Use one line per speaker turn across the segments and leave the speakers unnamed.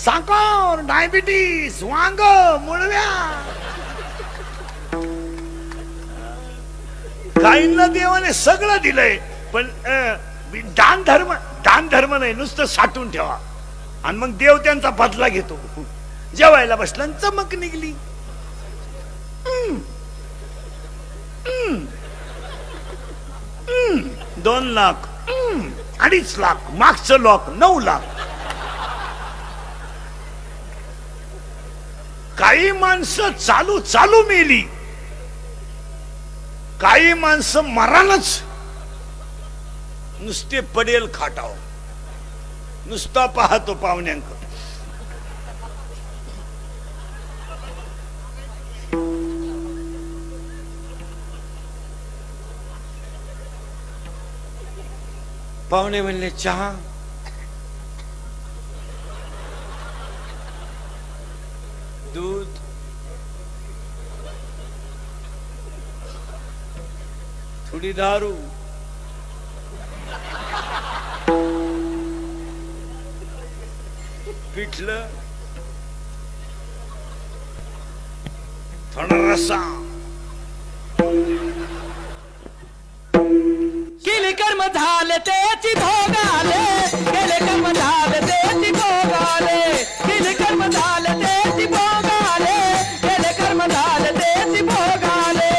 साखर, डायबिटीस, वांग, मुळव्या. काहींना देवाने सगळं दिलंय, पण दान धर्म नाही, नुसतं साठवून ठेवा. आणि मग देव त्यांचा बदला घेतो. जेवायला बसला आणि चमक निघली. 2 लाख, 2.5 लाख, मागचं लॉक 9 लाख. काही माणसं चालू चालू मेली, काही माणसं मरानच नुसते पडेल खाटाव, नुसता पाहतो पाहुण्यांक. पाहुणे म्हणले चहा, दूध, थोडी दारू, पिठलं, थोडा रस्सा.
केले कर्म झाले त्याची भोगाले, केले कर्म झाले त्याची भोगाले, केले कर्म झाले त्याची भोगाले, केले कर्म झाले त्याची भोगाले,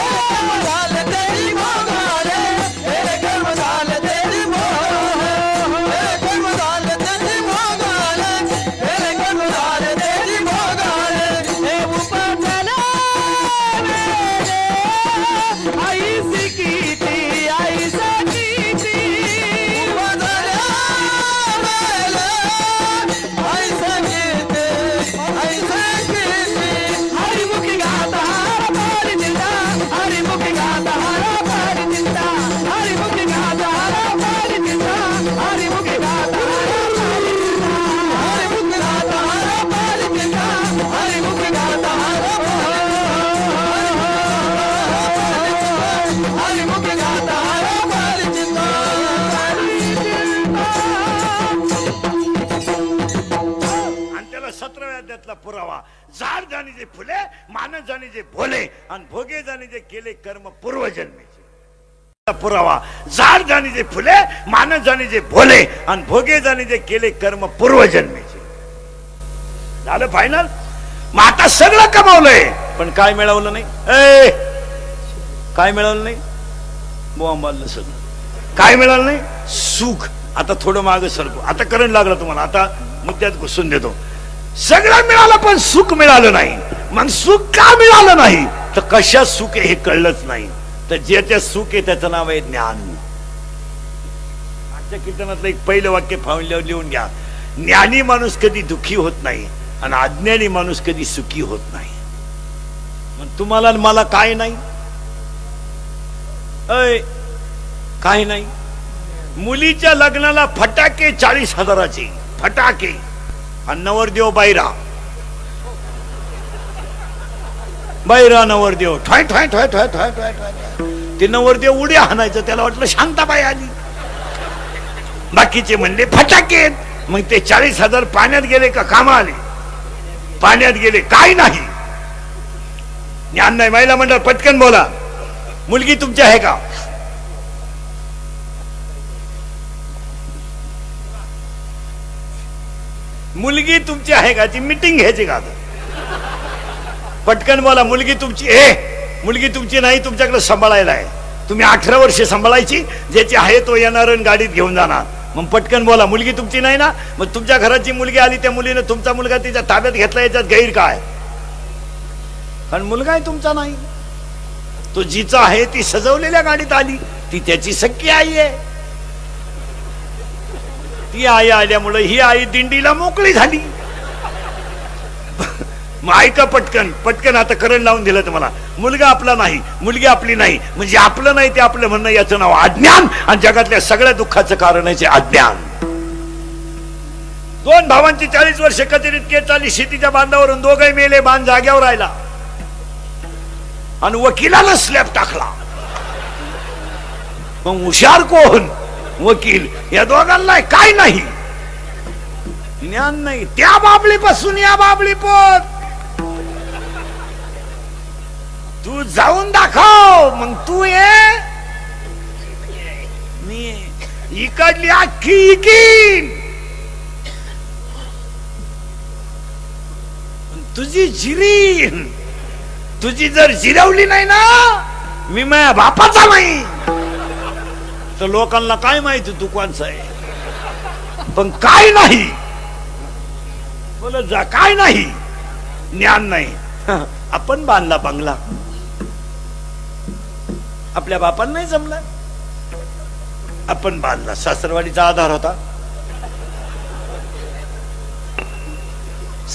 कर्म झाले त्याची भोगाले, केले कर्म झाले त्याची भोगाले, कर्म झाले त्याची भोगाले, केले कर्म झाले त्याची भोगाले. हे उपजला आई सिकिती आई सकिती उपजला आई सकिती आई सकिती. हरिमुखी गाता हर पारी दिंदा, हरिमुखी गाता हर पारी दिंदा, हरिमुखी गाता हर पारी दिंदा, हरिमुखी गाता हर पारी दिंदा, हरिमुखी गाता हर पारी दिंदा, हरिमुखी गाता हर हरिमुखी गाता हर पारी दिंदा.
आणि त्याला 17व्या अध्यायातला पुरावा. झाड जाणीचे फुले, मानस जाणीचे भोले, आणि भोगे जाणीचे केले कर्म पूर्वजन्मीचे. पुरावा. झाड जाणीचे फुले, मानस जाणीचे भोले, आणि भोगे जाणीचे केले कर्म पूर्वजन्मीचे. झालं फायनल. मग आता सगळं कमावलंय, पण काय मिळवलं नाही. काय मिळवलं नाही. बोंबाललं सगळं. काय मिळालं नाही. सुख. आता थोडं मागे सरकू, आता करंट लागलं तुम्हाला, आता मुद्द्यात घुसून देतो. सगळं मिळालं पण सुख मिळालं नाही. मग सुख का मिळालं नाही, तर कशा सुख आहे हे कळलंच नाही. तर ज्याच्या सुख आहे त्याचं नाव आहे ज्ञान. आजच्या कीर्तनातलं एक पहिलं वाक्य फावल्यावर लिहून घ्या. ज्ञानी माणूस कधी दुःखी होत नाही, आणि अज्ञानी माणूस कधी सुखी होत नाही. मग तुम्हाला मला काय नाही. काय नाही. मुलीच्या लग्नाला फटाके 40,000चे फटाके, आणि नवरदेव बैरा नवरदेव ठोय ठोय ठोय ठोय ठोय ठोय ठोय. ते नवरदेव उड्या हाणायचं, त्याला वाटलं शांताबाई आली. बाकीचे म्हणले फटाके. मग ते 40,000 पाण्यात गेले का कामा आले. पाण्यात गेले. काय नाही. ज्ञान नाही. महिला मंडळ पटकन बोला. मुलगी तुमची आहे का. मुलगी तुमची आहे का. ती मीटिंग घ्यायची का. पटकन बोला. मुलगी तुमची आहे. मुलगी तुमची नाही, तुमच्याकडे सांभाळायला आहे. तुम्ही 18 वर्षे सांभाळायची. ज्याची आहे तो येणार आणि गाडीत घेऊन जाणार. मग पटकन बोला. मुलगी तुमची नाही ना. मग तुमच्या घरात जी मुलगी आली त्या मुलीने तुमचा मुलगा तिच्या ताब्यात घेतला, याच्यात गैर काय. कारण मुलगा आहे तुमचा नाही. तो जिचा आहे ती सजवलेल्या गाडीत आली, ती त्याची सख्खी आई आहे. ती आई आल्यामुळे ही आई दिंडीला मोकळी झाली. मग ऐका पटकन पटकन. आता करंट लावून दिलं तुम्हाला. मुलगा आपला नाही, मुलगी आपली नाही, म्हणजे आपलं नाही ते आपलं म्हणणं, याचं नाव अज्ञान. आणि जगातल्या सगळ्या दुःखाचं कारण आहे अज्ञान. 2 भावांची 40 वर्ष कचेरीत केस चालली. शेतीच्या बांधावरून दोघे मेले. बांध जाग्यावर राहिला, आणि वकिलाला स्लॅब टाकला. मग हुशार कोण. वकील. या दोघांना काय नाही. ज्ञान नाही. त्या बाबळीपासून या बाबळी पोत तू जाऊन दाखव, मग तू ये. मी इकडली अख्खी इकीन, तुझी जिरीन. तुझी जर जिरवली नाही ना, मी माझ्या बापाचा नाही, तर लोकांना काय माहिती तू कोणचा आहे. पण काय नाही बोल जा, काय नाही ज्ञान नाही. आपण बांधला बंगला, आपल्या बापांना नाही जमला. आपण बांधला, सासरवाडीचा आधार होता.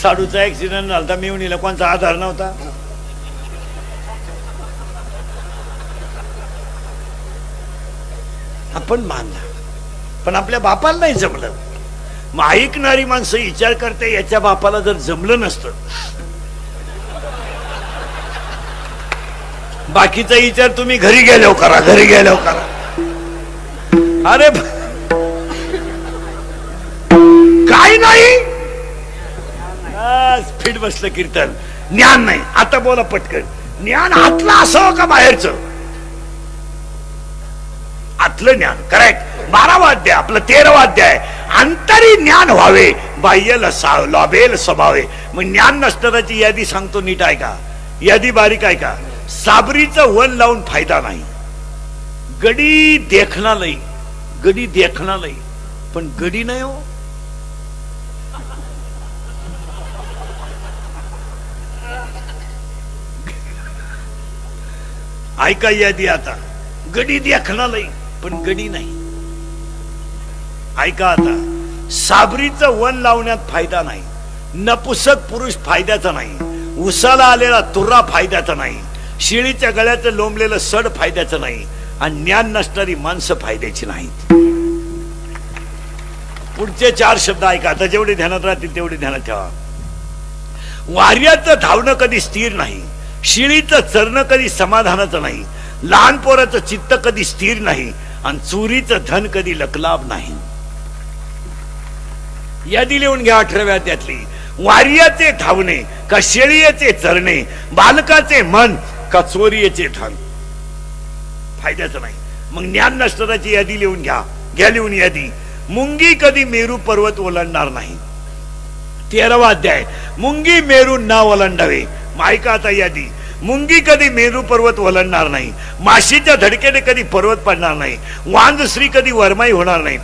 साडूचा ऍक्सिडेंट झाला, मिवणीला कोणचा आधार नव्हता. आपण बांधला, पण आपल्या बापाला नाही जमलं. मग ऐकणारी माणसं विचार करते, याच्या बापाला जर जमलं नसतं, बाकीचा विचार तुम्ही घरी गेल्यावर करा, घरी गेल्यावर करा. अरे काय नाही, फिट बसलं कीर्तन. ज्ञान नाही. आता बोला पटकन, ज्ञान आतलं असावं का बाहेरचं? आतलं ज्ञान. करेक्ट. 12 अध्याय, आपलं 13 अध्याय. अंतरी ज्ञान व्हावे, बाह्य लाभेल स्वभावे. मग ज्ञान नसणाराची यादी सांगतो, नीट आहे का? यादी बारीक आहे का? साबरीचं वन लावून फायदा नाही. गडी देखना लई, गडी देखना लई, पण गडी नाही हो. ऐका यादी आता, गडी देखना लई, पण गडी नाही. ऐका आता, साबरीचं वन लावण्यात फायदा नाही. नपुसक पुरुष फायद्याचा नाही. उसाला आलेला तुरा फायद्याचा नाही. शिळीच्या गळ्याचं लोंबलेलं सड फायद्याचं नाही. आणि ज्ञान नसणारी माणसं फायद्याची नाहीत. पुढचे 4 शब्द ऐका आता, जेवढे ध्यानात राहतील तेवढे ध्यानात ठेवा. वार्याचं धावणं कधी स्थिर नाही. शिळीचं चरणं कधी समाधानाचं नाही. लहान पोराचं चित्त कधी स्थिर नाही. आणि चोरीचं धन कधी लकलाभ नाही. यादी लिहून घ्या 18व्या अध्यायातली. वार्याचे धावणे का शेळीचे चरणे, बालकाचे मन का चोरीचे धन, फायद्याचं नाही. मग ज्ञान नसणाराची यादी लिहून घ्या. घ्या लिहून यादी. मुंगी कधी मेरू पर्वत ओलांडणार नाही. 13वा अध्याय. मुंगी मेरू ना ओलांडावे. ऐका आता यादी. मुंगी कधी मेरू पर्वत ओलांडणार नाही. माशीच्या धडकेने कधी पर्वत पडणार नाही. वांजश्री कधी वरमाई होणार नाही.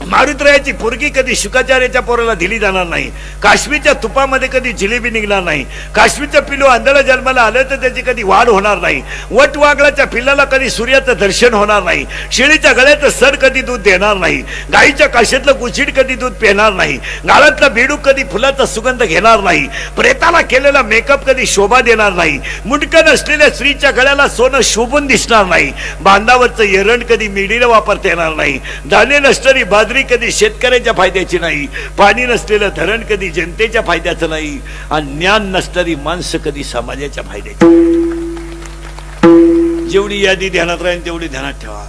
मारुतरायाची पोरगी कधी शुकाचार्याच्या पोराला दिली जाणार नाही. काश्मीरच्या तुपामध्ये कधी जिलेबी निघणार नाही. काश्मीरचं पिल्लू आंधळा जन्माला आलं तर त्याची कधी वाढ होणार नाही. वटवागळाच्या पिल्लाला कधी सूर्याचं दर्शन होणार नाही. शेळीच्या गळ्याचं सर कधी दूध देणार नाही. गाईच्या काशेतलं गुचिड कधी दूध पिणार नाही. गाळातला बेडूक कधी फुलाचा सुगंध घेणार नाही. प्रेताला केलेला मेकअप कधी शोभा देणार नाही. मुंडकं नसलेल्या स्त्रीच्या गळ्याला सोनं शोभून दिसणार नाही. बांधावरचं एरंड कधी मिडीला वापरता येणार नाही. धान्य नसणारी बाजरी कधी शेतकऱ्याच्या फायद्याची नाही. पाणी नसलेलं धरण कधी जनतेच्या फायद्याचं नाही. आणि ज्ञान नसणारी माणसं कधी समाजाच्या फायद्याची. जेवढी यादी ध्यानात राहील तेवढी ध्यानात ठेवा.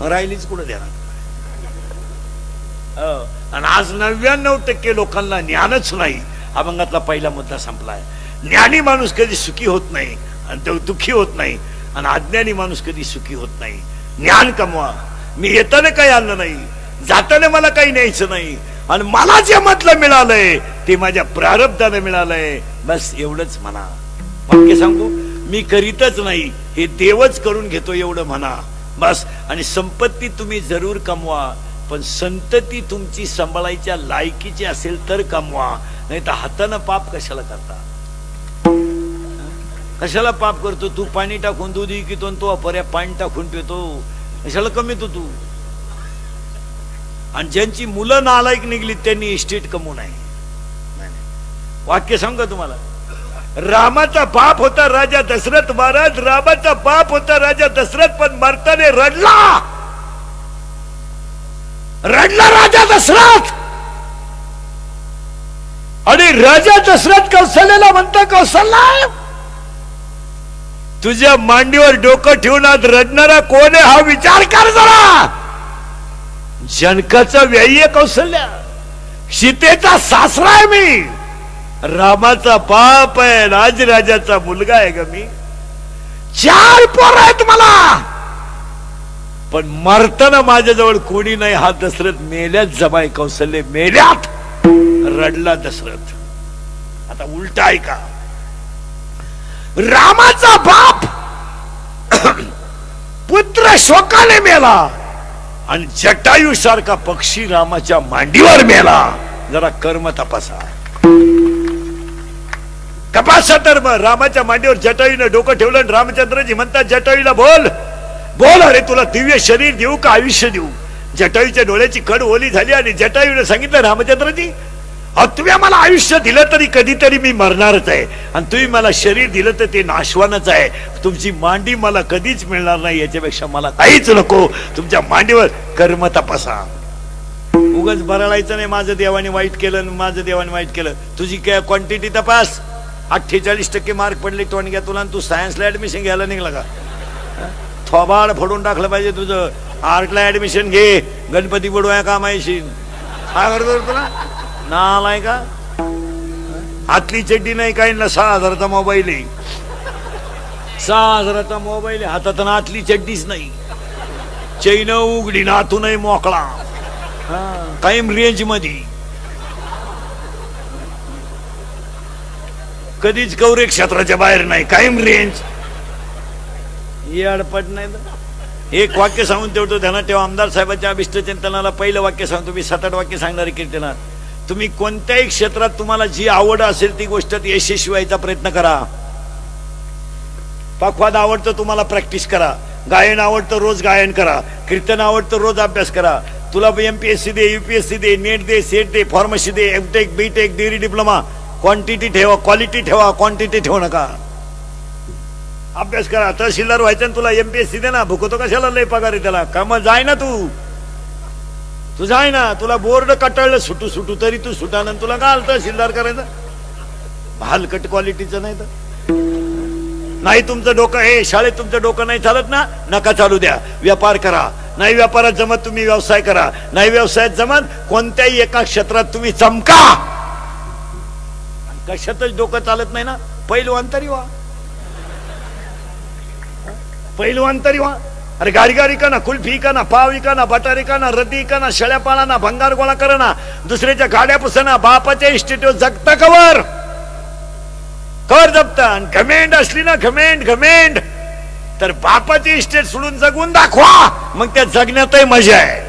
राहिलीच कुठं ध्यानात. आणि आज 99% लोकांना ज्ञानच नाही. अभंगातला पहिला मुद्दा संपलाय. ज्ञानी माणूस कधी सुखी होत नाही आणि तो दुःखी होत नाही. आणि अज्ञानी माणूस कधी सुखी होत नाही. ज्ञान कमवा. मी येताना काही आणलं नाही, जाताना मला काही न्यायचं नाही. आणि मला जे म्हटलं मिळालंय ते माझ्या प्रारब्धाने मिळालंय. बस एवढंच म्हणा. वाक्य सांगू, मी करीतच नाही, हे देवच करून घेतो एवढं म्हणा. बस. आणि संपत्ती तुम्ही जरूर कमवा, पण संतती तुमची सांभाळायच्या लायकीची असेल तर कमवा. नाही तर हातानं पाप कशाला करता? कशाला पाप करतो? तू पाणी टाकून दूध विकतो, तो पर्या पाणी टाकून पितो. कशाला कमी तू? आणि ज्यांची मुलं नालायक निघली त्यांनी इस्टेट कमवू नाही. वाक्य सांगा तुम्हाला. रामाचा बाप होता राजा दशरथ महाराज. रामाचा बाप होता राजा दशरथ, पण मरताने रडला. रडला राजा दशरथ. आणि राजा दशरथ कौशल्याला म्हणता, कौशल्या तुझ्या मांडीवर डोकं ठेवून आज रडणारा कोण आहे हा विचार कर जरा. जनकाचा व्यय कौशल्या. सीतेचा सासरा आहे मी, रामाचा बाप आहे, राजराजाचा मुलगा आहे ग मी. 4 पोर आहेत मला, पण मरताना माझ्याजवळ कोणी नाही. हा दशरथ मेल्यात, जमाई कौशल्य मेल्यात. रडला दशरथ. आता उलटा ऐका, रामाचा बाप पुत्र शोकाने मेला आणि जटायू सारखा पक्षी रामाच्या मांडीवर मेला. जरा कर्म तपासा, तपासा तर मग. रामाच्या मांडीवर जटायूने डोकं ठेवलं आणि रामचंद्रजी म्हणतात जटायूला बोल बोल, अरे तुला दिव्य शरीर देऊ का आयुष्य देऊ. जटायूच्या डोळ्याची कड ओली झाली आणि जटायूने सांगितलं रामचंद्रजी, तुम्ही मला आयुष्य दिलं तरी कधीतरी मी मरणारच आहे, आणि तुम्ही मला शरीर दिलं तर ते नाशवानच आहे. तुमची मांडी मला कधीच मिळणार नाही, याच्यापेक्षा मला काहीच नको. तुमच्या मांडीवर कर्म तपासा. उगाच बरळायचं नाही माझं देवाने वाईट केलं, माझं देवाने वाईट केलं. तुझी काय क्वांटिटी तपास. 48% मार्क पडले टोणग्या तुला, आणि तू सायन्सला ऍडमिशन घ्यायला निघला का? थोबाड फोडून टाकलं पाहिजे तुझं. आर्टला ऍडमिशन घे, गणपती बुडवाया काम येशील. काय करतो तुला नालाय का? हातली चड्डी नाही, काही ना 6,000चा मोबाईल आहे. 6,000चा मोबाईल आहे हातात, आतली चड्डीच नाही. चैन उघडी ना, आतूनही मोकळा, कायम रेंज मध्ये. कधीच कवरे क्षेत्राच्या बाहेर नाही, कायम रेंज. ही अडपट नाही. एक वाक्य सांगून ठेवतो ध्यानात ठेवा. आमदार साहेबांच्या अभिष्ट चिंतनाला पहिलं वाक्य सांगतो मी. 7-8 वाक्य सांगणारे कीर्तनात. तुम्ही कोणत्याही क्षेत्रात तुम्हाला जी आवड असेल ती गोष्ट यशस्वी व्हायचा प्रयत्न करा. पखवाद आवडतं तुम्हाला, प्रॅक्टिस करा. गायन आवडतं, रोज गायन करा. कीर्तन आवडतं, रोज अभ्यास करा. तुला MPSC दे, UPSC दे, नेट दे, सेट दे, फार्मसी दे, MTech, BTech, degree, diploma. Quantity ठेवा, क्वालिटी ठेवा, क्वांटिटी ठेवू नका. अभ्यास करा. तहसीलदार व्हायचं, तुला MPSC दे ना. भुकतो कशाला लय पगार आहे त्याला. काम जाय ना तू जाय ना. तुला बोर्ड कटाळलं सुटू सुटू तरी तू सुटानं, तुला काय तहसीलदार करायचं? हलकट क्वालिटीचं नाही तर नाही. तुमचं डोकं हे शाळेत तुमचं डोकं नाही चालत ना, नका चालू द्या. व्यापार करा. नाही व्यापारात जमत तुम्ही व्यवसाय करा. नाही व्यवसायात जमत कोणत्याही एका क्षेत्रात तुम्ही चमका. कशातच डोकं चालत नाही ना, पैलवान तरी व्हा. पैलवान तरी व्हा. अरे गारी का ना, कुल्फी का ना, पाव का ना, बटारी का ना, रद्दी का ना, शेळ्या पाळा ना, भंगार गोळा करा ना, दुसऱ्याच्या गाड्या पुसना, बापाच्या इस्टेटीवर जगता कवर जपता. घमेंड असली ना, घमेंड तर बापाची इस्टेट सोडून जगून दाखवा. मग त्या जगण्यातही मजा आहे.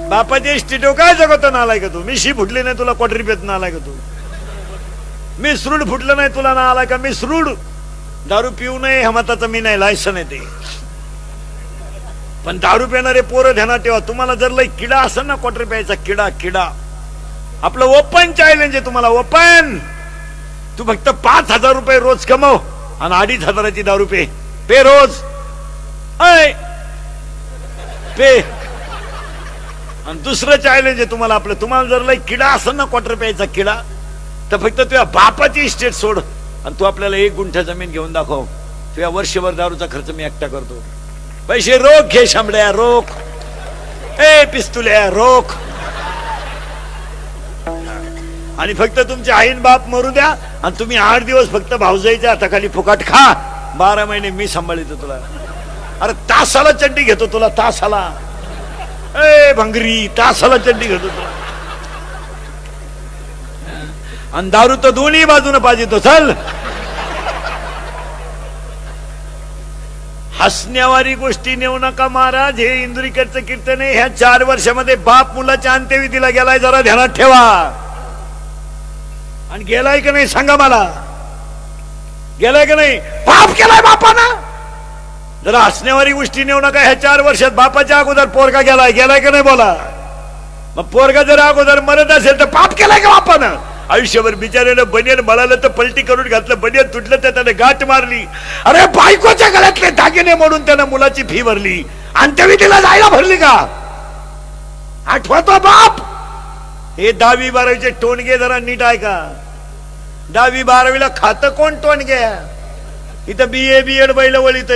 बापाची इस्टेटीवर काय जगवतो नालाय का तू? मिशी फुटली नाही तुला, क्वार्टर रुपयात नालाय का तू? मी सरूड फुटलं नाही तुला, ना आलाय का? मी सरूड. दारू पिऊ नये हमताचं मी नाही, लायसन आहे ते. पण दारू पिणारे पोरं ध्यानात ठेवा. तुम्हाला जर लय किडा असेल ना क्वार्टर प्यायचा, किडा आपलं ओपन चॅलेंज आहे तुम्हाला. ओपन. तू फक्त 5,000 रुपये रोज कमव आणि 2,500ची दारू पे रोज. पे. आणि दुसरं चॅलेंज आहे तुम्हाला आपलं. तुम्हाला जर लय किडा असेल ना क्वार्टर प्यायचा किडा, तर फक्त तुझ्या बापाची इस्टेट सोड आणि तू आपल्याला 1 गुंठा जमीन घेऊन दाखव. तुझ्या वर्षभर दारूचा खर्च मी एकटा करतो. पैसे रोख घे शांबड्या, रोख. पिस्तुल्या रोख. आणि फक्त तुमचे आईन बाप मरू द्या आणि तुम्ही 8 दिवस फक्त भाऊजाईच्या हाताखाली फुकाट खा. 12 महिने मी सांभाळतो तुला. अरे तासाला चड्डी घेतो तुला, तासाला. भंगरी, तासाला चड्डी घेतो तुला. आणि दारू तर दोन्ही बाजूने पाहिजे तो. चल. हसण्यावारी गोष्टी नेऊ नका महाराज. हे इंदुरीकरचं कीर्तन आहे. ह्या 4 वर्षामध्ये बाप मुलाच्या अंत्यविधीला गेलाय, जरा ध्यानात ठेवा. आणि गेलाय का नाही सांगा मला. गेलाय का नाही? पाप केलाय बापाना. जरा हसण्यावारी गोष्टी नेऊ नका. ह्या 4 वर्षात बापाच्या अगोदर पोरगा गेलाय का नाही बोला. मग पोरगा जर अगोदर मरत असेल तर पाप केलाय का बापानं? आयुष्यभर बिचाऱ्यानं बनियन मळालं तर पलटी करून घातलं, बनियन तुटलं तर त्याने गाठ मारली. अरे बायकोच्या गळ्यातले दागिने मोडून त्यानं मुलाची फी भरली. अंत्यविधीला जायला भरली का? आठवतो बाप. हे 10वी 12वीचे टोनगे जरा नीट आहे का? 10वी 12वीला खातं कोण टोनगे? इथं BA BEd बैल वळीत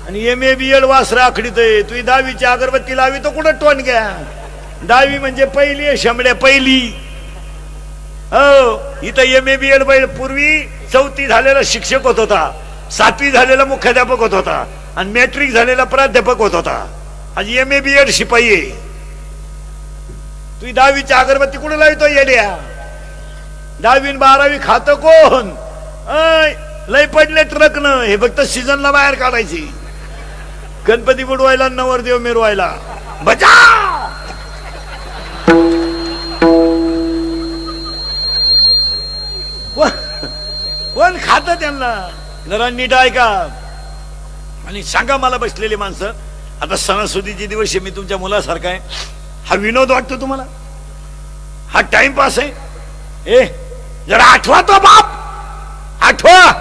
आणि MA BEd वासरा आखडीत. तुझी 10वीची अगरबत्ती लावी तो कुठं टोनग्या? दहावी म्हणजे पहिली आहे, शंभड्या पहिली. हो, इथं MA BEd पूर्वी 4थी झालेला शिक्षक होत होता, 7वी झालेला मुख्याध्यापक होत होता आणि मॅट्रिक झालेला प्राध्यापक होत होता. आज MA BEd शिपाई आहे. तू 10वीची अगरबत्ती कुठे लावतो येड्या? 10वी आणि 12वी खात कोण? लय पडले ट्रक न, हे फक्त सीझनला बाहेर काढायची. गणपती बुडवायला, नवरदेव मिरवायला. बजाव. कोण खात त्यांना? जरा नीट ऐका आणि सांगा मला बसलेली माणसं. आता सणासुदीचे दिवस मी तुमच्या मुलासारखा आहे. हा विनोद वाटतो तुम्हाला? हा टाइमपास आहे? ए जरा आठवा तो बाप, आठवा.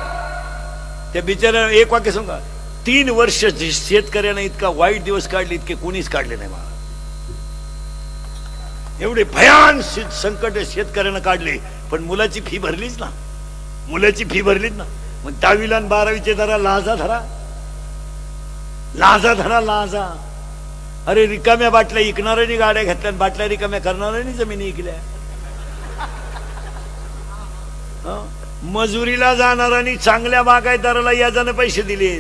त्या बिचाऱ्याला एक वाक्य सांगा, 3 वर्ष शेतकऱ्याने इतका वाईट दिवस काढले इतके कोणीच काढले नाही मला. एवढे भयान संकट शेतकऱ्यानं काढले, पण मुलाची फी भरलीच ना, मुलाची फी भरलीच ना. मग 10वीला आणि 12वीचे जरा लाजा धरा, लाजा धरा, लाजा. अरे रिकाम्या बाटल्या इकणाऱ्यांनी गाड्या घेतल्या, बाटल्या रिकाम्या करणाऱ्यांनी जमिनी इकल्या. मजुरीला जाणाऱ्यांनी चांगल्या बागायतदाराला याजाने पैसे दिले.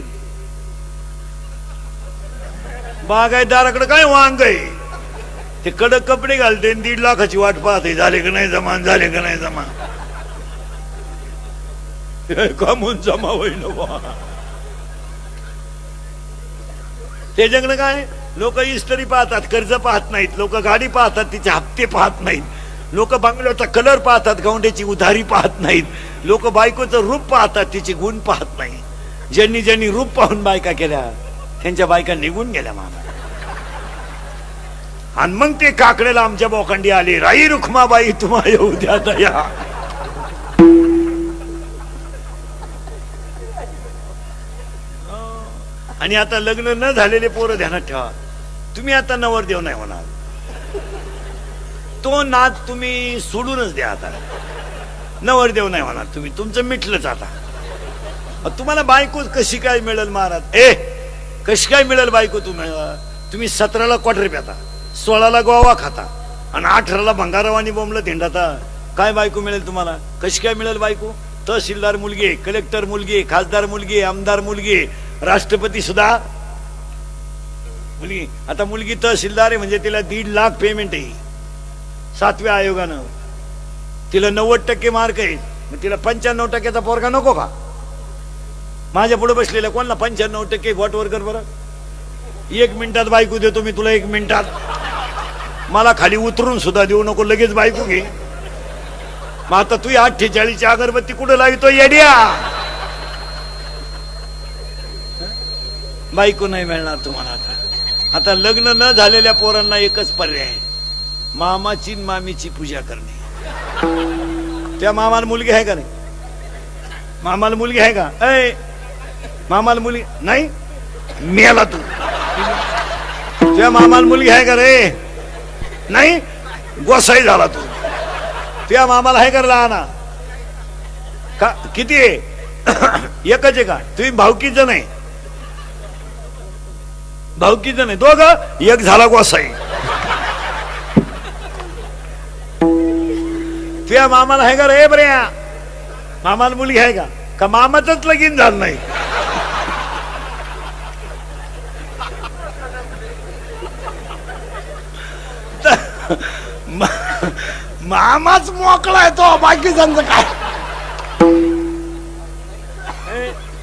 बागायतदाराकडे काय वांग आहे? ते कडक कपडे घालते, 1.5 लाखाची वाट पाहते, झाले का नाही जमा, झाले का नाही जमा. कमून जमा होईल. त्याच्याकडे काय, लोक इस्त्री पाहतात, कर्ज पाहत नाहीत. लोक गाडी पाहतात, तिचे हप्ते पाहत नाहीत. लोक बंगल्याचा कलर पाहतात, गौंड्याची उधारी पाहत नाहीत. लोक बायकोचं रूप पाहतात, तिचे गुण पाहत नाही. ज्यांनी ज्यांनी रूप पाहून बायका केल्या, त्यांच्या बायका निघून गेल्या मामा. आणि मग ते काकडेला आमच्या बोकांडी आले, राई रुखमाबाई तुम्हा येऊ द्या दया. आणि आता लग्न न झालेले पोरं ध्यानात ठेवा, तुम्ही आता नवरदेव नाही होणार. तो नाद तुम्ही सोडूनच द्या. आता नवरदेव नाही होणार तुम्ही, तुमचं मिटलंच. आता तुम्हाला बायको कशी काय मिळेल महाराज? कशी काय मिळेल बायको तुम्हाला? तुम्ही 17ला क्वार्टर प्याता, 16ला गोवा खाता आणि 18ला भंगारवाणी बोंबलं धिंडाता. काय बायको मिळेल तुम्हाला? कशी काय मिळेल बायको? तहसीलदार मुलगी, कलेक्टर मुलगी, खासदार मुलगी, आमदार मुलगी, राष्ट्रपती सुद्धा मुलगी. आता मुलगी तहसीलदार आहे म्हणजे तिला 1.5 लाख पेमेंट आहे 7व्या आयोगानं. तिला 90% मार्क आहे, मग तिला 95%चा पोरगा नको का? माझ्या पुढे बसलेल्या कोणाला 95% व्हॉटवर कर बरं. 1 मिनिटात बायको देतो मी तुला, 1 मिनिटात. मला खाली उतरून सुद्धा देऊ नको, लगेच बायको घे. मग आता तू 48ची अगरबत्ती कुठं लावितो येड्या? बायको नाही मिळणार तुम्हाला. आता लग्न न झालेल्या पोरांना एकच पर्याय, मामाची मामीची पूजा करणे. त्या मामाला मुलगी आहे का नाही? मामाला मुलगी आहे का? मामाला मुलगी नाही, मेला तू. त्या मामाला मुलगी आहे का रे? नाही, गोसाई झाला तू. त्या मामाला आहे का लहाना? का किती आहे? एकच आहे का? तुम्ही भावकीच नाही, भावकीच नाही, दोघं एक झाला गोसाई. तुझ्या मामाला आहे का रे बऱ्या? मामाला मुलगी आहे का? का मामाचंच लगीन झालं नाही? मामाच मोकळा आहे तो, बाकीच्यांचं काय?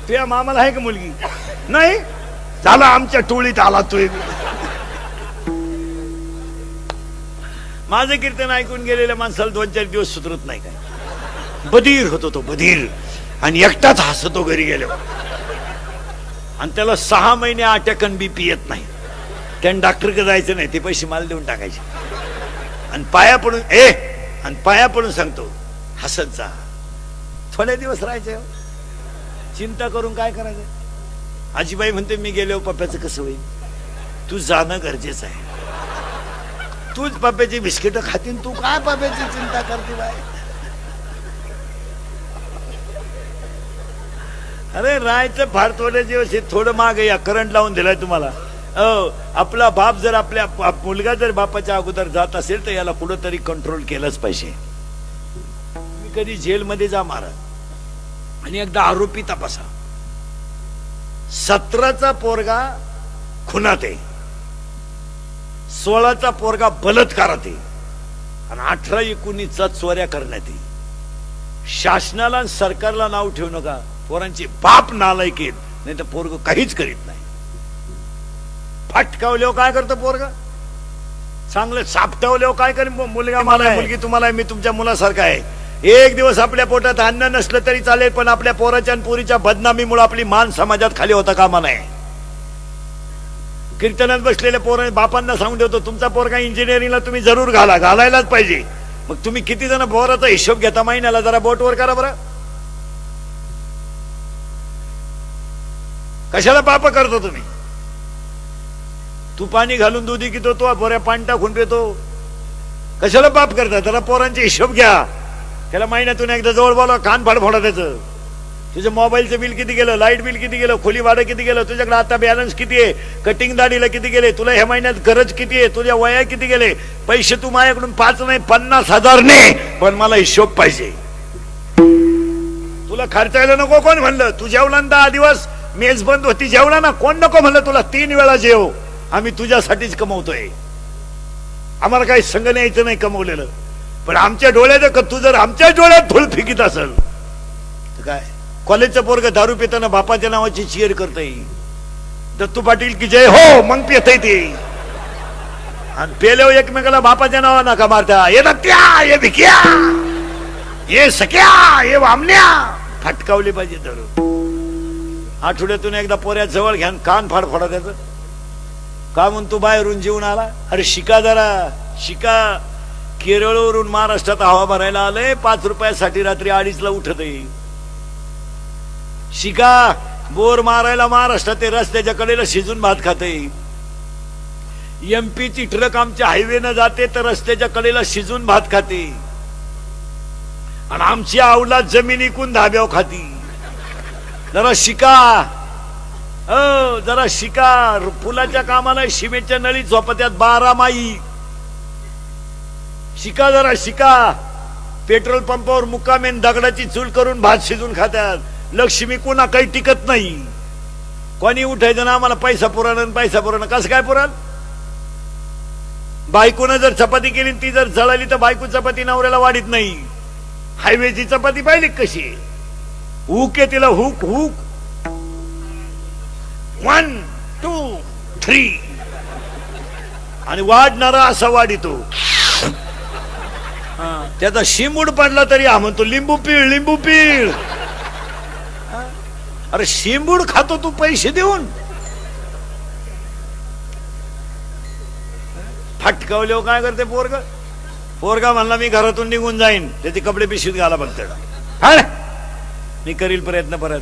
तुझ्या मामाला आहे का मुलगी? नाही, झाला आमच्या टोळीत आला तू. माझं कीर्तन ऐकून गेलेल्या माणसाला 2-4 दिवस सुधरत नाही काय. बधीर होतो तो, बधीर. आणि एकटाच हसतो घरी गेलो. आणि त्याला 6 महिने अटॅकन BP येत नाही. त्यानं डॉक्टरकडे जायचं नाही, ते पैसे मला देऊन टाकायचे. आणि पाया पडून आणि पाया पडून सांगतो, हसत जा. थोडे दिवस राहायचे, चिंता करून काय करायचं? आजीबाई म्हणते मी गेलो पप्प्याचं कसं होईल? तू जाणं गरजेचं आहे. तूच पप्प्याची बिस्किट खातीन, तू काय पप्प्याची चिंता करते बाय? अरे राहायचं फार थोडे दिवस, थोडं माग या करंट लावून दिलाय तुम्हाला. आपला बाप जर मुलगा जर बापाच्या अगोदर जात असेल तर याला कुठंतरी कंट्रोल केलंच पाहिजे. तुम्ही कधी जेलमध्ये जा महाराज आणि एकदा आरोपी तपासा. 17चा पोरगा खुनात आहे, 16चा पोरगा बलात्कारात आहे आणि 18-19चा चोऱ्या करण्यात आहे. शासनाला आणि सरकारला नाव ठेवू नका, पोरांची बाप नालायक आहेत, नाही तर पोरग काहीच करीत नाही. फटकावल्यावर काय करतं पोरगा, चांगलं सापटावल्यावर काय करेन. मुलगा मला आहे, मुलगी तुम्हाला आहे, मी तुमच्या मुलासारखा आहे. एक दिवस आपल्या पोटात अन्न नसलं तरी चालेल, पण आपल्या पोराच्या आणि पोरीच्या बदनामीमुळे आपली मान समाजात खाली होता कामा नये. कीर्तनात बसलेल्या पोरा बापांना सांगून देतो, तुमचा पोरगा इंजिनिअरिंगला तुम्ही जरूर घालायलाच पाहिजे. मग तुम्ही किती जण पोराचा हिशोब घेता महिन्याला, जरा बोटवर करा बरं. कशाला पाप करतो तुम्ही. तू पाणी घालून दुधी पितो, तो पोऱ्या पाणी टाकून पितो, कशाला पाप करता. जरा पोरांचे हिशोब घ्या. त्याला महिन्यातून एकदा जवळ बोला, कान फाड फोडा त्याचं. तुझं मोबाईलचं बिल किती गेलं, लाईट बिल किती गेलं, खोली भाडं किती गेलं, तुझ्याकडे आता बॅलन्स किती आहे, कटिंग दाढीला किती गेले, तुला ह्या महिन्यात गरज किती आहे, तुझ्या वया किती गेले. पैसे तू माझ्याकडून 5 नाही 50,000 ने, पण मला हिशोब पाहिजे. तुला खर्चायला नको कोण म्हणलं. तू जेवला 10 दिवस मेज बंद होती, जेवला ना, कोण नको म्हणलं तुला. 3 वेळा जेव. आम्ही तुझ्यासाठीच कमवतोय, आम्हाला काही संग न्यायचं नाही कमवलेलं. पण आमच्या डोळ्यात तू जर आमच्या डोळ्यात धूळ फेकीत असेल तर काय. कॉलेजचं पोरग दारू पिताना बापाच्या नावाची चीयर करतय, दत्तू पाटील की जय हो, मग पितय ते. आणि पेल्यावर एकमेकाला बापाच्या नावा नका मारता. ये दत्त्या, ये भिक्या, ये सख्या, ये वामण्या. फटकावले पाहिजे धरून. आठवड्यातून एकदा पोऱ्या जवळ घ्या, कान फाड फोडा त्याचं. का म्हणून तू बाहेरून जेवून आला. अरे शिका जरा, शिका. केरळवरून महाराष्ट्रात हवा भरायला आलंय, 5 रुपयासाठी रात्री 2:30ला उठत आहे. शिका. बोर मारायला महाराष्ट्रात रस्त्याच्या कडेला शिजून भात खाते. एमपीची ट्रक आमच्या हायवेनं जाते तर रस्त्याच्या कडेला शिजून भात खाते, आणि आमची अवलाद जमीन इकून धाब्यावर खाती. जरा शिका, जरा शिका. फुलाच्या कामाला शिमेच्या नळी झोपत्यात 12 माई. शिका, जरा शिका. पेट्रोल पंपावर मुक्कामेन दगडाची चूल करून भात शिजून खात्यात. लक्ष्मी कोणा काही टिकत नाही. कोणी उठायचं ना, आम्हाला पैसा पुराण, पैसा पुराण. कसं काय पुराण. बायकोनं जर चपाती केली, ती जर जळाली तर बायको चपाती नवऱ्याला वाढीत नाही. हायवेची चपाती पाहिली कशी, हुक आहे तिला, हुक हुक. 1 2 3 आणि वाढणारा असा वाढितो. त्याचा शिंबूड पडला तरी हा म्हणतो लिंबू पीळ, लिंबू पीळ. अरे शिंबूड खातो तू पैसे देऊन. फटकावल्यावर काय करते पोरगा म्हणला मी घरातून निघून जाईन, त्याचे कपडे पिशवीत घाला बघ. मी करील प्रयत्न परत.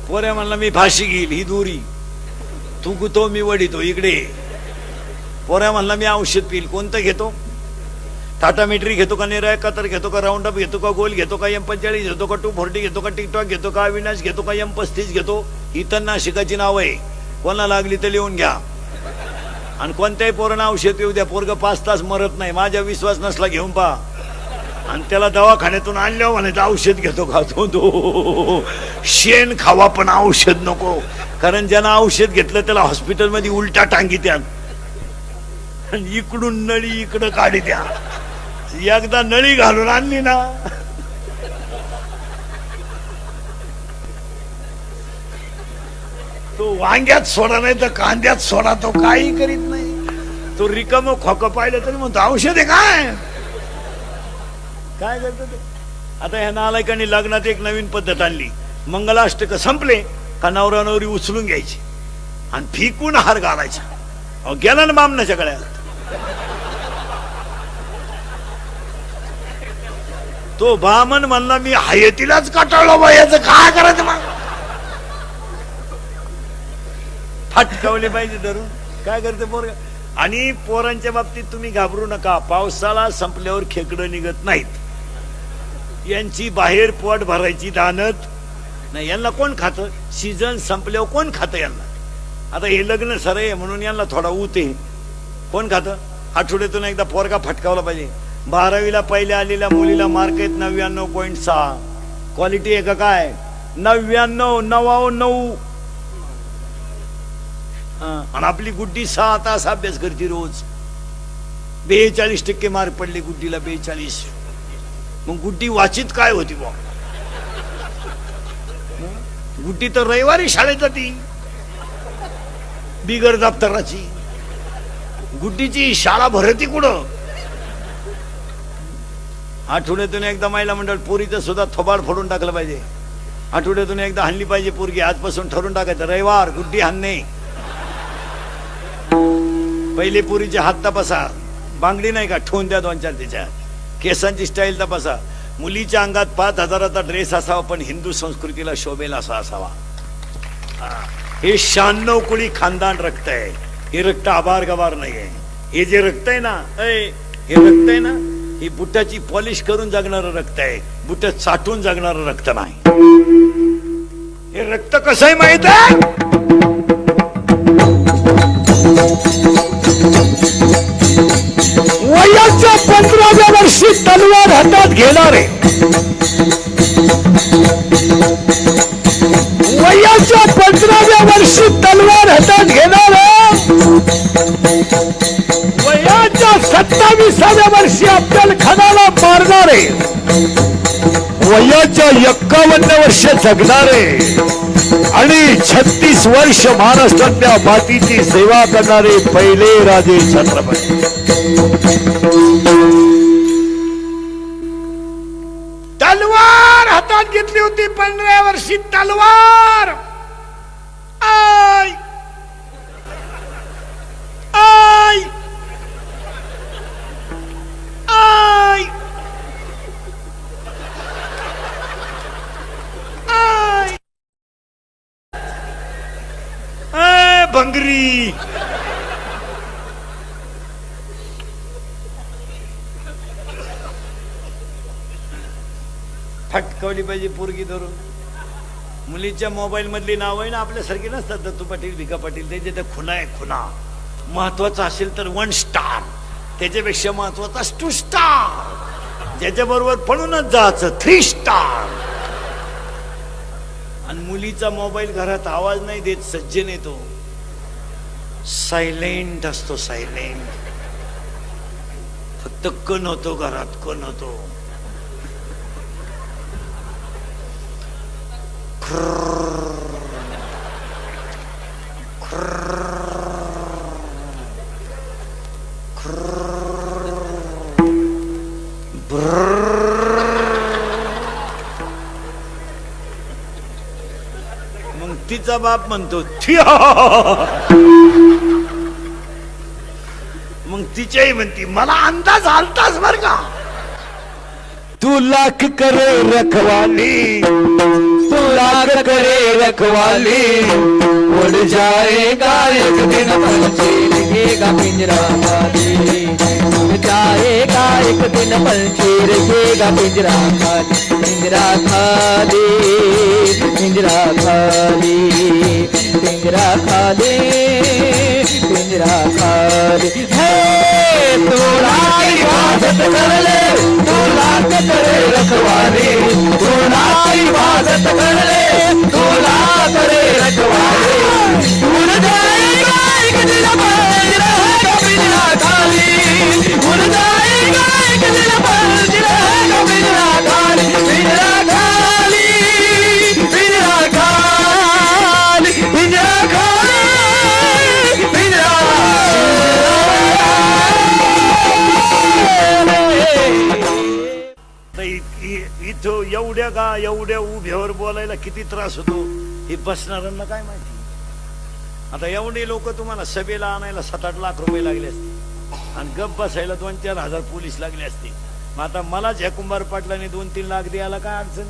पोऱ्या म्हणला मी फाशी घेईल, ही दोरी तू गुतो मी वडितो, इकडे. पोऱ्या म्हणला मी औषध पिल. कोणतं घेतो. टाटा मेट्री घेतो का, निराय कतर घेतो का, राऊंड अप घेतो का, गोल घेतो का, M45 घेतो का, 240 घेतो का, टिकटॉक घेतो का, अविनाश घेतो का, M35 घेतो. ही तर नाशिकाची नाव आहे, कोणाला लागली तर लिहून घ्या. आणि कोणत्याही पोरांना औषध पिऊ द्या, पोरग 5 तास मरत नाही. माझा विश्वास नसला घेऊन पहा. आणि त्याला दवाखान्यातून आणल्यावर म्हणायचं औषध घेतो का, तो शेण खावा पण औषध नको. कारण ज्यांना औषध घेतलं त्याला हॉस्पिटलमध्ये उलटा टांगी द्या, इकडून नळी इकडं काढी द्या. एकदा नळी घालून आणली ना, तो वांग्यात सोडा नाही तर कांद्यात सोडा, तो काही करीत नाही. तो रिकाम खोक पाहिलं तरी म्हणतो औषध आहे. काय करतो ते. आता ह्या नालायकांनी लग्नात एक नवीन पद्धत आणली. मंगलाष्टक संपले का नवरा नवरी उचलून घ्यायची आणि फिकून हार घालायचा. गेला ना बामणाच्या गळ्यात. तो बामण म्हणला मी हयतीलाच कटाळलो बा, याचं काय करायचं. मग फटकावले पाहिजे धरून. काय करते पोरगा. आणि पोरांच्या बाबतीत तुम्ही घाबरू नका. पावसाळा संपल्यावर खेकडं निघत नाहीत. यांची बाहेर पोट भरायची दानत नाही. यांना कोण खातं? सीझन संपल्यावर कोण खातं यांना? आता हे लग्न सर आहे म्हणून यांना थोडा ऊत आहे. कोण खातं? आठवड्यातून एकदा पोरगा फटकावला पाहिजे. 12वीला पहिल्या आलेल्या मुलीला मार्क आहेत 99.6. क्वालिटी आहे का काय? 99 आणि आपली गुड्डी 6 तास अभ्यास करते रोज. 42% मार्क पडले गुड्डीला. 42. मग गुड्डी वाचित काय होती बा? गुड्डी तर रविवारी शाळेत जाती बिगर दप्तराची. गुड्डीची शाळा भरती कुठं? आठवड्यातून एकदा महिला मंडळ पोरीचं सुद्धा थोबाड फोडून टाकलं पाहिजे. आठवड्यातून एकदा हाणली पाहिजे पोरगी. आजपासून ठरवून टाकायचं रविवार गुड्डी हाणणे. पहिले पोरीचे हात तपासा. बांगडी नाही का ठेवून द्या 2-4 त्याच्या. केसांची स्टाईल तपासा. मुलीच्या अंगात 5,000चा ड्रेस असावा पण हिंदू संस्कृतीला शोभेल असा असावा. हे 96 कुळी खानदान रक्त आहे. हे रक्त आभार गवार नाहीये. हे जे रक्त आहे ना, हे रक्त आहे ना, ही बुटाची पॉलिश करून जगणारं रक्त आहे. बुट साठून जगणारं रक्त नाही. हे रक्त कसं आहे माहित आहे? वयाच्या 15व्या वर्षी तलवार हातात घेणारे, वयाच्या 15व्या वर्षी तलवार हातात घेणारे, वयाच्या 27व्या वर्षी अफजल खानाला मारणारे, वयाच्या 51 वर्ष जगणारे आणि 36 वर्ष महाराष्ट्रातल्या मातीची सेवा करणारे पहिले राजे छत्रपती. तलवार हातात घेतली होती 15 वर्षी तलवार. आय आय आय आय भंगरी. फटकावली पाहिजे पोरगी धरून. मुलीच्या मोबाईल मधली नाव आहे ना आपल्यासारखी नसतात. दत्तू पाटील, भिका पाटील. त्याचे तर खुना आहे खुना. महत्वाचा असेल तर 1 स्टार. त्याच्यापेक्षा महत्वाचा 2 स्टार. ज्याच्या बरोबर पळूनच जायचं 3 स्टार. आणि मुलीचा मोबाईल घरात आवाज नाही देत, सज्जन येतो. सायलेंट असतो, सायलेंट. फक्त कण होतो घरात, कण होतो. मग तिचा बाप म्हणतो मग तिच्याही म्हणती मला अंदाज आलताच बर का. तू लाख करे रखवाली, तू लाख करे रखवाली, उड़ जाएगा एक दिन पंछी
रहेगा पिंजरा खाली. उड़ जाएगा एक दिन पंछी रहेगा पिंजरा खाली. पिंजरा खाली, पिंजरा खाली, पिंजरा खाली, पिंजरा खाली. थोड़ा इबादत कर ले, थोड़ा करे रखवाली, थोड़ा इबादत कर ले, थोड़ा करे रखवाली. उड़ जाएगा एक दिन पंछी रहेगा पिंजरा खाली. उड़ जाएगा एक दिन पंछी रहेगा पिंजरा खाली. पिंजरा खाली, पिंजरा खाली, पिंजरा खाली, पिंजरा.
इथं एवढ्या उभ्यावर बोलायला किती त्रास होतो हे बसणाऱ्यांना काय माहिती. आता एवढे लोक तुम्हाला सभेला आणायला 7-8 लाख रुपये लागले असते आणि गप बसायला 2-4 हजार पोलीस लागले असते. मग आता मलाच ह्या कुंभार पाटलाने 2-3 लाख द्यायला काय अडचण.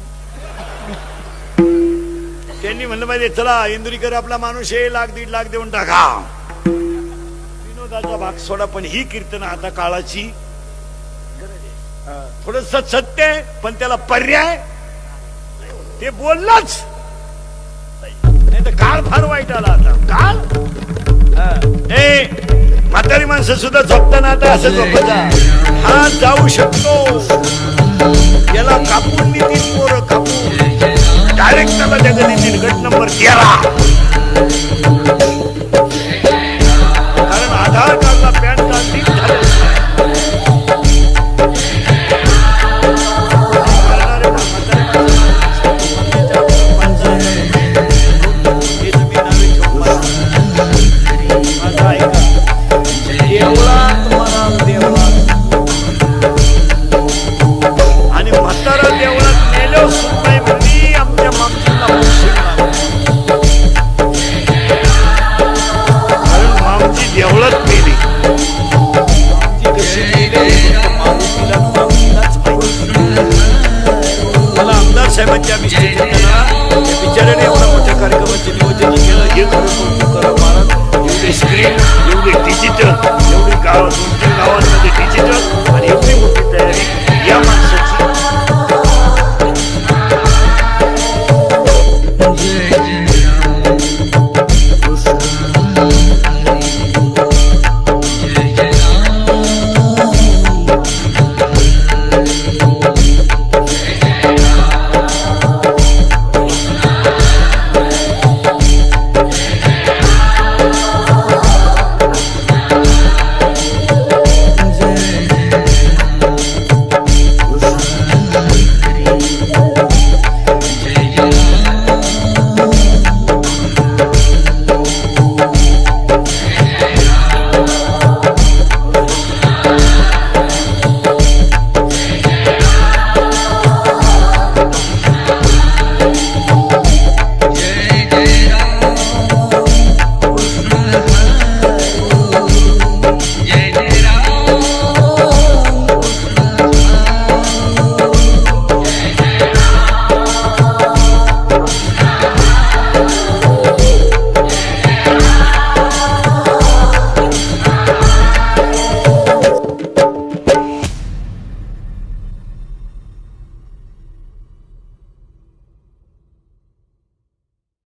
त्यांनी म्हणलं पाहिजे चला इंदुरीकर आपला माणूस आहे, 1-1.5 लाख देऊन टाका. विनोदाचा भाग सोडा पण ही कीर्तन आता काळाची गरज आहे. थोडस सत्य आहे, पण त्याला पर्याय ते बोललाच नाही तर काळ फार वाईट आला आता काळ. म्हातारी माणसं सुद्धा झोपताना आता असं झोपता, हा जाऊ शकतो याला कापून देतील पोरं कापून डायरेक्ट त्याला त्या गणित गट नंबर 13